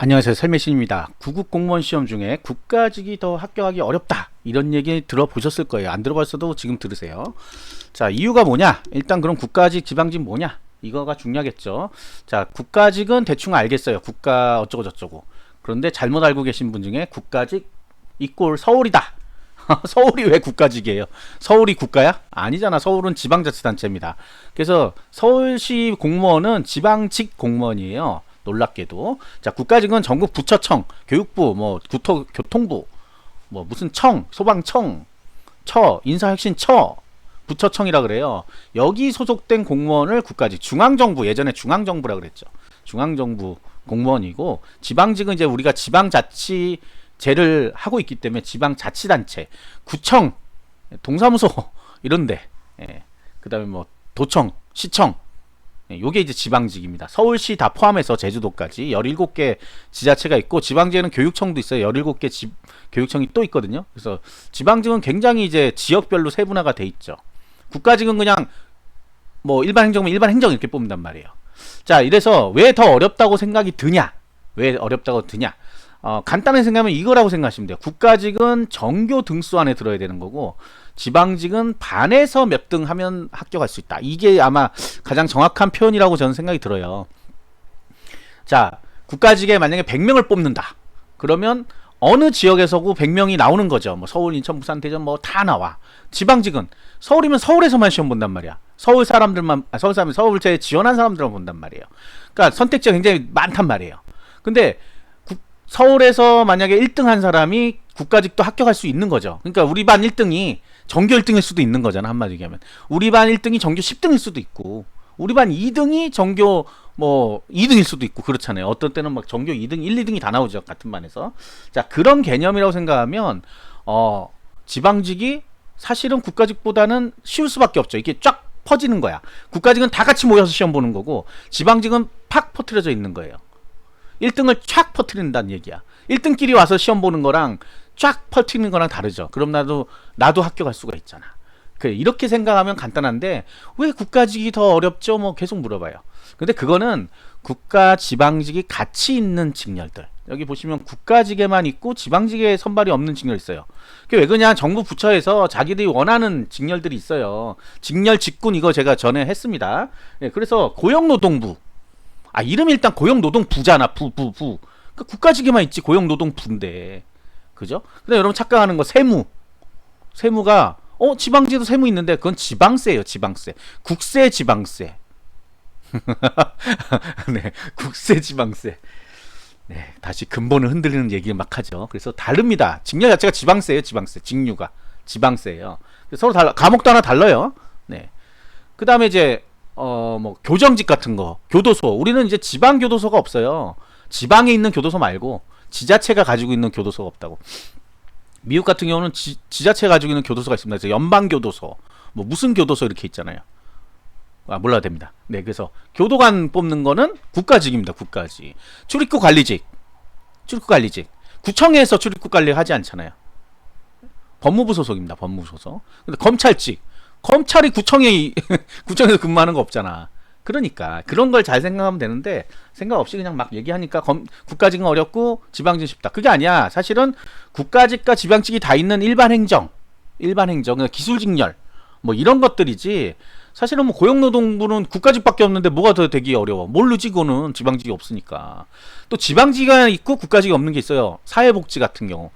안녕하세요, 설매신입니다. 구급 공무원 시험 중에 국가직이 더 합격하기 어렵다, 이런 얘기 들어보셨을 거예요. 안 들어봤어도 지금 들으세요. 자, 이유가 뭐냐? 일단 그럼 국가직 지방직 뭐냐, 이거가 중요하겠죠. 자, 국가직은 대충 알겠어요. 국가 어쩌고 저쩌고. 그런데 잘못 알고 계신 분 중에 국가직 이꼴 서울이다. 서울이 왜 국가직이에요? 서울이 국가야? 아니잖아. 서울은 지방자치단체입니다. 그래서 서울시 공무원은 지방직 공무원이에요. 놀랍게도. 자, 국가직은 전국 부처청, 교육부, 뭐 교통부, 뭐 무슨 청, 소방청, 인사혁신처, 부처청이라 그래요. 여기 소속된 공무원을 국가직, 중앙정부, 예전에 중앙정부라 그랬죠. 중앙정부 공무원이고, 지방직은 이제 우리가 지방자치제를 하고 있기 때문에 지방자치단체, 구청, 동사무소 이런데, 예. 그다음에 뭐 도청, 시청, 요게 이제 지방직입니다. 서울시 다 포함해서 제주도까지 17개 지자체가 있고, 지방직에는 교육청도 있어요. 17개 교육청이 또 있거든요. 그래서 지방직은 굉장히 이제 지역별로 세분화가 돼 있죠. 국가직은 그냥 뭐 일반 행정은 일반 행정 이렇게 뽑는단 말이에요. 자, 이래서 왜 더 어렵다고 생각이 드냐? 왜 어렵다고 드냐? 간단하게 생각하면 이거라고 생각하시면 돼요. 국가직은 전교 등수 안에 들어야 되는 거고, 지방직은 반에서 몇 등 하면 합격할 수 있다. 이게 아마 가장 정확한 표현이라고 저는 생각이 들어요. 자, 국가직에 만약에 100명을 뽑는다. 그러면 어느 지역에서고 100명이 나오는 거죠. 뭐 서울, 인천, 부산, 대전 뭐 다 나와. 지방직은 서울이면 서울에서만 시험 본단 말이야. 서울 사람들만, 서울제 지원한 사람들만 본단 말이에요. 그러니까 선택지가 굉장히 많단 말이에요. 근데 서울에서 만약에 1등 한 사람이 국가직도 합격할 수 있는 거죠. 그러니까 우리 반 1등이 전교 1등일 수도 있는 거잖아, 한마디로 얘기하면. 우리 반 1등이 전교 10등일 수도 있고, 우리 반 2등이 전교 뭐 2등일 수도 있고, 그렇잖아요. 어떤 때는 막 전교 2등, 1, 2등이 다 나오죠, 같은 반에서. 자, 그런 개념이라고 생각하면 지방직이 사실은 국가직보다는 쉬울 수밖에 없죠. 이게 쫙 퍼지는 거야. 국가직은 다 같이 모여서 시험 보는 거고, 지방직은 팍 퍼뜨려져 있는 거예요. 1등을 쫙 퍼뜨린다는 얘기야. 1등끼리 와서 시험 보는 거랑 쫙 퍼뜨리는 거랑 다르죠. 그럼 나도 합격할 수가 있잖아. 그래, 이렇게 생각하면 간단한데, 왜 국가직이 더 어렵죠? 뭐 계속 물어봐요. 근데 그거는 국가 지방직이 같이 있는 직렬들. 여기 보시면 국가직에만 있고 지방직에 선발이 없는 직렬 있어요. 그게 왜 그러냐? 정부 부처에서 자기들이 원하는 직렬들이 있어요. 직렬 직군, 이거 제가 전에 했습니다. 네, 그래서 고용노동부. 이름이 일단 고용노동부잖아. 부. 그러니까 국가직에만 있지, 고용노동부인데. 그죠? 근데 여러분 착각하는 거, 세무가 지방직도 세무 있는데 그건 지방세예요. 지방세. 국세 지방세. 네, 국세 지방세. 네, 다시 근본을 흔들리는 얘기를 막 하죠. 그래서 다릅니다. 직렬 자체가 지방세예요. 지방세. 직류가 지방세예요. 서로 달라. 과목도 하나 달라요. 네. 그다음에 이제 뭐 교정직 같은 거, 교도소. 우리는 이제 지방 교도소가 없어요. 지방에 있는 교도소 말고 지자체가 가지고 있는 교도소가 없다고. 미국 같은 경우는 지자체가 가지고 있는 교도소가 있습니다. 그래서 연방교도소, 뭐 무슨 교도소 이렇게 있잖아요. 몰라도 됩니다. 네, 그래서 교도관 뽑는 거는 국가직입니다. 국가직. 출입국 관리직. 구청에서 출입국 관리 하지 않잖아요. 법무부 소속입니다. 법무부 소속. 근데 검찰이 구청에서 근무하는 거 없잖아. 그러니까 그런 걸 잘 생각하면 되는데, 생각 없이 그냥 막 얘기하니까 국가직은 어렵고 지방직 쉽다. 그게 아니야. 사실은 국가직과 지방직이 다 있는 일반 행정, 그러니까 기술직렬 뭐 이런 것들이지, 사실은 뭐 고용노동부는 국가직밖에 없는데 뭐가 더 되기 어려워. 모르지, 그거는 지방직이 없으니까. 또 지방직이 있고 국가직이 없는 게 있어요. 사회복지 같은 경우.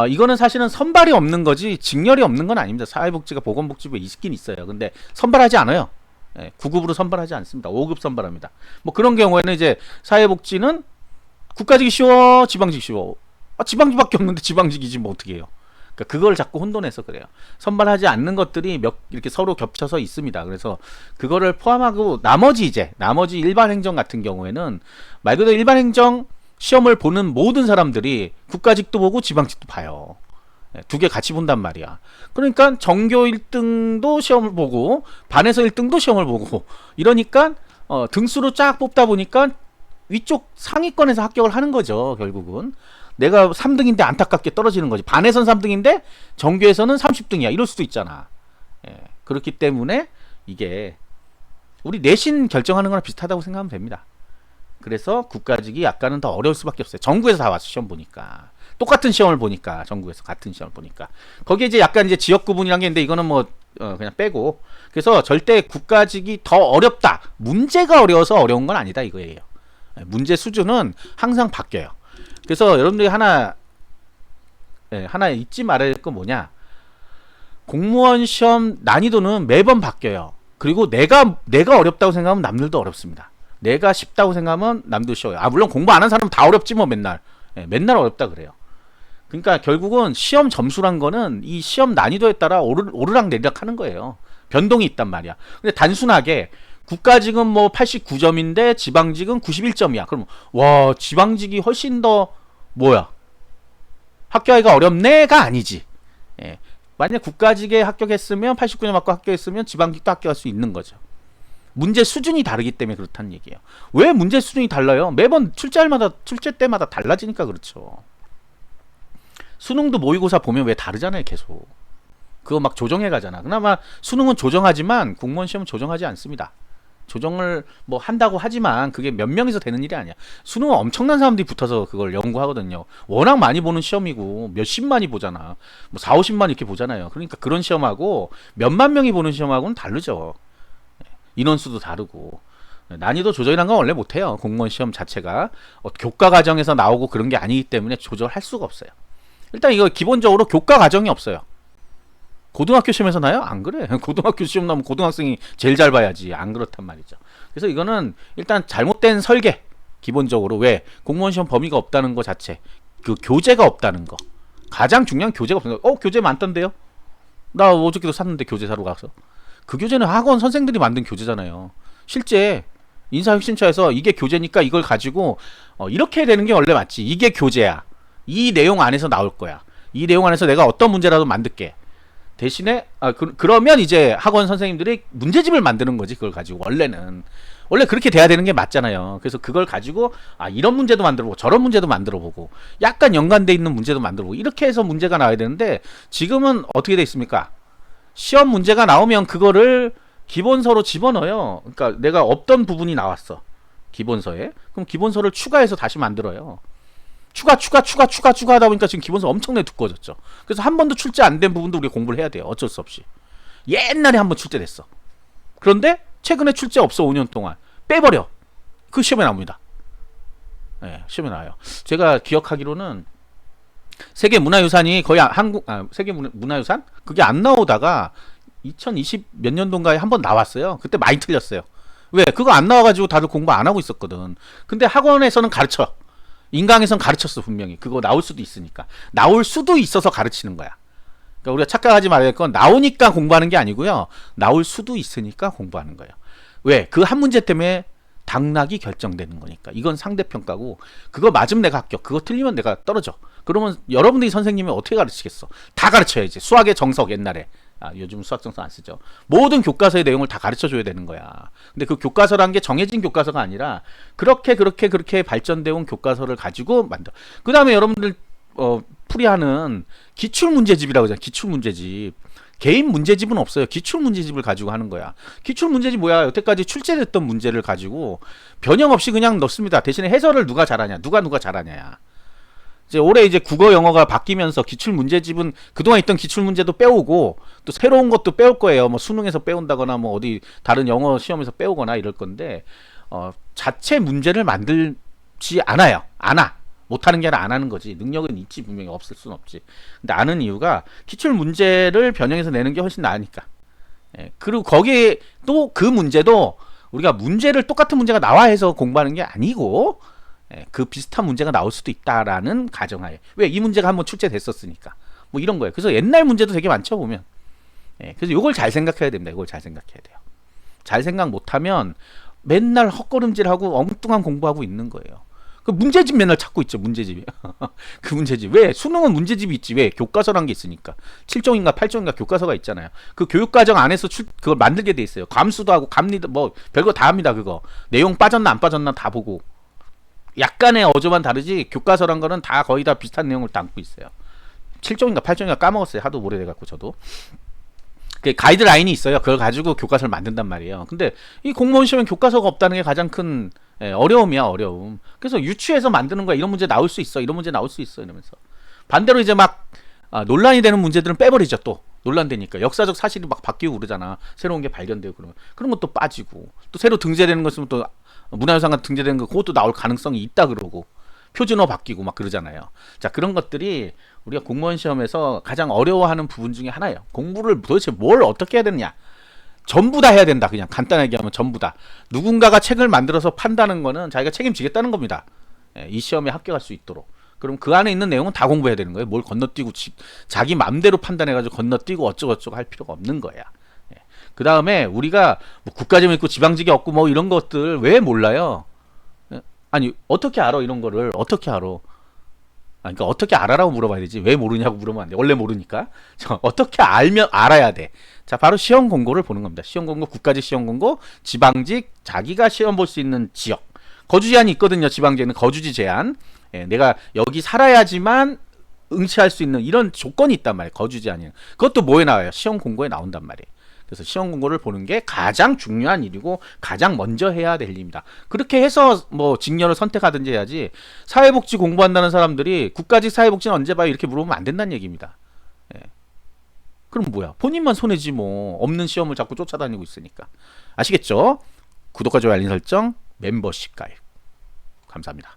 이거는 사실은 선발이 없는 거지 직렬이 없는 건 아닙니다. 사회복지가 보건복지부에 있긴 있어요. 근데 선발하지 않아요. 9급으로 선발하지 않습니다. 5급 선발합니다. 뭐 그런 경우에는 이제 사회복지는 국가직이 쉬워, 지방직이 쉬워. 지방직밖에 없는데 지방직이지 뭐 어떻게 해요. 그러니까 그걸 자꾸 혼돈해서 그래요. 선발하지 않는 것들이 이렇게 서로 겹쳐서 있습니다. 그래서 그거를 포함하고 나머지 일반 행정 같은 경우에는 말 그대로 일반 행정 시험을 보는 모든 사람들이 국가직도 보고 지방직도 봐요. 두 개 같이 본단 말이야. 그러니까 전교 1등도 시험을 보고 반에서 1등도 시험을 보고 이러니까 등수로 쫙 뽑다 보니까 위쪽 상위권에서 합격을 하는 거죠. 결국은 내가 3등인데 안타깝게 떨어지는 거지. 반에선 3등인데 전교에서는 30등이야. 이럴 수도 있잖아. 그렇기 때문에 이게 우리 내신 결정하는 거랑 비슷하다고 생각하면 됩니다. 그래서 국가직이 약간은 더 어려울 수밖에 없어요. 전국에서 다 와서 시험 보니까. 똑같은 시험을 보니까, 전국에서 같은 시험을 보니까. 거기에 이제 약간 이제 지역 구분이란 게 있는데, 이거는 뭐, 그냥 빼고. 그래서 절대 국가직이 더 어렵다. 문제가 어려워서 어려운 건 아니다, 이거예요. 문제 수준은 항상 바뀌어요. 그래서 여러분들이 하나 잊지 말아야 될 건 뭐냐. 공무원 시험 난이도는 매번 바뀌어요. 그리고 내가 어렵다고 생각하면 남들도 어렵습니다. 내가 쉽다고 생각하면 남도 쉬워요. 물론 공부 안 한 사람은 다 어렵지 뭐 맨날. 맨날 어렵다 그래요. 그러니까 결국은 시험 점수란 거는 이 시험 난이도에 따라 오르락 내리락 하는 거예요. 변동이 있단 말이야. 근데 단순하게 국가직은 뭐 89점인데 지방직은 91점이야. 그럼 와, 지방직이 훨씬 더 뭐야? 합격하기가 어렵네가 아니지. 만약 국가직에 합격했으면 89점 맞고 합격했으면 지방직도 합격할 수 있는 거죠. 문제 수준이 다르기 때문에 그렇다는 얘기예요. 왜 문제 수준이 달라요? 매번 출제 때마다 달라지니까 그렇죠. 수능도 모의고사 보면 왜 다르잖아요, 계속. 그거 막 조정해 가잖아. 그나마 수능은 조정하지만 공무원 시험은 조정하지 않습니다. 조정을 뭐 한다고 하지만 그게 몇 명이서 되는 일이 아니야. 수능은 엄청난 사람들이 붙어서 그걸 연구하거든요. 워낙 많이 보는 시험이고 몇십만이 보잖아. 뭐 4, 50만 이렇게 보잖아요. 그러니까 그런 시험하고 몇만 명이 보는 시험하고는 다르죠. 인원수도 다르고. 난이도 조절이란 건 원래 못해요. 공무원 시험 자체가 교과 과정에서 나오고 그런 게 아니기 때문에 조절할 수가 없어요. 일단 이거 기본적으로 교과 과정이 없어요. 고등학교 시험에서 나요? 안 그래. 고등학교 시험 나오면 고등학생이 제일 잘 봐야지. 안 그렇단 말이죠. 그래서 이거는 일단 잘못된 설계. 기본적으로 왜 공무원 시험 범위가 없다는 거 자체, 그 교재가 없다는 거. 가장 중요한 교재가 없다는 거. 교재 많던데요? 나 어저께도 샀는데 교재 사러 가서. 그 교재는 학원 선생들이 만든 교재잖아요. 실제 인사혁신처에서 이게 교재니까 이걸 가지고 이렇게 되는 게 원래 맞지. 이게 교재야. 이 내용 안에서 나올 거야. 이 내용 안에서 내가 어떤 문제라도 만들게. 대신에 그러면 이제 학원 선생님들이 문제집을 만드는 거지. 그걸 가지고 원래 그렇게 돼야 되는 게 맞잖아요. 그래서 그걸 가지고 이런 문제도 만들어보고 저런 문제도 만들어보고 약간 연관돼 있는 문제도 만들어보고 이렇게 해서 문제가 나와야 되는데 지금은 어떻게 돼 있습니까? 시험 문제가 나오면 그거를 기본서로 집어넣어요. 그러니까 내가 없던 부분이 나왔어. 기본서에. 그럼 기본서를 추가해서 다시 만들어요. 추가 하다 보니까 지금 기본서 엄청나게 두꺼워졌죠. 그래서 한 번도 출제 안 된 부분도 우리가 공부를 해야 돼요. 어쩔 수 없이. 옛날에 한 번 출제됐어. 그런데 최근에 출제 없어. 5년 동안. 빼버려. 그 시험에 나옵니다. 시험에 나와요. 제가 기억하기로는 세계문화유산이 거의 세계문화유산? 그게 안 나오다가 2020 몇 년도인가에 한 번 나왔어요. 그때 많이 틀렸어요. 왜? 그거 안 나와가지고 다들 공부 안 하고 있었거든. 근데 학원에서는 가르쳐. 인강에선 가르쳤어. 분명히. 그거 나올 수도 있으니까. 나올 수도 있어서 가르치는 거야. 그러니까 우리가 착각하지 말아야 될 건 나오니까 공부하는 게 아니고요. 나올 수도 있으니까 공부하는 거예요. 왜? 그 한 문제 때문에 당락이 결정되는 거니까. 이건 상대평가고 그거 맞으면 내가 합격. 그거 틀리면 내가 떨어져. 그러면 여러분들이 선생님이 어떻게 가르치겠어? 다 가르쳐야지. 수학의 정석 옛날에. 요즘 수학 정석 안 쓰죠. 모든 교과서의 내용을 다 가르쳐줘야 되는 거야. 근데 그 교과서라는 게 정해진 교과서가 아니라 그렇게 발전되어 온 교과서를 가지고 만들어. 그 다음에 여러분들 풀이하는 기출문제집이라고 하잖아요. 기출문제집. 개인 문제집은 없어요. 기출문제집을 가지고 하는 거야. 기출문제집 뭐야? 여태까지 출제됐던 문제를 가지고 변형 없이 그냥 넣습니다. 대신에 해설을 누가 잘하냐. 누가 잘하냐야. 이제 올해 이제 국어 영어가 바뀌면서 기출 문제집은 그동안 있던 기출 문제도 빼오고 또 새로운 것도 빼올 거예요. 뭐 수능에서 빼온다거나 뭐 어디 다른 영어 시험에서 빼오거나 이럴 건데 자체 문제를 만들지 않아요. 못하는 게 아니라 안 하는 거지. 능력은 있지. 분명히 없을 순 없지. 근데 아는 이유가 기출 문제를 변형해서 내는 게 훨씬 나으니까. 그리고 거기에 또 그 문제도 우리가 똑같은 문제가 나와 해서 공부하는 게 아니고 그 비슷한 문제가 나올 수도 있다라는 가정하에. 왜? 이 문제가 한번 출제됐었으니까. 뭐 이런 거예요. 그래서 옛날 문제도 되게 많죠, 보면. 그래서 이걸 잘 생각해야 됩니다. 이걸 잘 생각해야 돼요. 잘 생각 못하면 맨날 헛걸음질하고 엉뚱한 공부하고 있는 거예요. 그 문제집 맨날 찾고 있죠, 문제집이. 그 문제집. 왜? 수능은 문제집이 있지. 왜? 교과서란 게 있으니까. 7종인가 8종인가 교과서가 있잖아요. 그 교육과정 안에서 그걸 만들게 돼 있어요. 감수도 하고, 감리도, 뭐, 별거 다 합니다, 그거. 내용 빠졌나 안 빠졌나 다 보고. 약간의 어조만 다르지 교과서란 거는 다 거의 다 비슷한 내용을 담고 있어요. 7종인가 8종인가 까먹었어요. 하도 오래돼갖고 저도. 그 가이드라인이 있어요. 그걸 가지고 교과서를 만든단 말이에요. 근데 이 공무원 시험에 교과서가 없다는 게 가장 큰 어려움이야, 어려움. 그래서 유추해서 만드는 거야. 이런 문제 나올 수 있어. 이런 문제 나올 수 있어. 이러면서. 반대로 이제 막 논란이 되는 문제들은 빼버리죠. 또 논란되니까 역사적 사실이 막 바뀌고 그러잖아. 새로운 게 발견되고 그러면 그런 것도 빠지고 또 새로 등재되는 거 있으면 또 문화유산과 등재되는 거 그것도 나올 가능성이 있다 그러고 표준어 바뀌고 막 그러잖아요. 자, 그런 것들이 우리가 공무원 시험에서 가장 어려워하는 부분 중에 하나예요. 공부를 도대체 뭘 어떻게 해야 되느냐. 전부 다 해야 된다. 그냥 간단하게 하면 전부 다. 누군가가 책을 만들어서 판다는 거는 자기가 책임지겠다는 겁니다. 이 시험에 합격할 수 있도록. 그럼 그 안에 있는 내용은 다 공부해야 되는 거예요. 뭘 건너뛰고 자기 맘대로 판단해가지고 건너뛰고 어쩌고저쩌고 할 필요가 없는 거야. 그 다음에 우리가 뭐 국가직이 있고 지방직이 없고 뭐 이런 것들 왜 몰라요? 아니 어떻게 알아 이런 거를 어떻게 알아? 그러니까 어떻게 알아라고 물어봐야 되지. 왜 모르냐고 물으면 안 돼. 원래 모르니까. 어떻게 알면 알아야 돼. 자, 바로 시험 공고를 보는 겁니다. 시험 공고, 국가직 시험 공고, 지방직, 자기가 시험 볼 수 있는 지역. 거주 제한이 있거든요. 지방직은 거주지 제한. 내가 여기 살아야지만 응시할 수 있는 이런 조건이 있단 말이에요. 거주 제한이. 그것도 뭐에 나와요? 시험 공고에 나온단 말이에요. 그래서 시험 공고를 보는 게 가장 중요한 일이고 가장 먼저 해야 될 일입니다. 그렇게 해서 뭐 직렬을 선택하든지 해야지 사회복지 공부한다는 사람들이 국가직 사회복지는 언제 봐요? 이렇게 물어보면 안 된다는 얘기입니다. 예. 그럼 뭐야? 본인만 손해지 뭐. 없는 시험을 자꾸 쫓아다니고 있으니까. 아시겠죠? 구독과 좋아요 알림 설정 멤버십 가입. 감사합니다.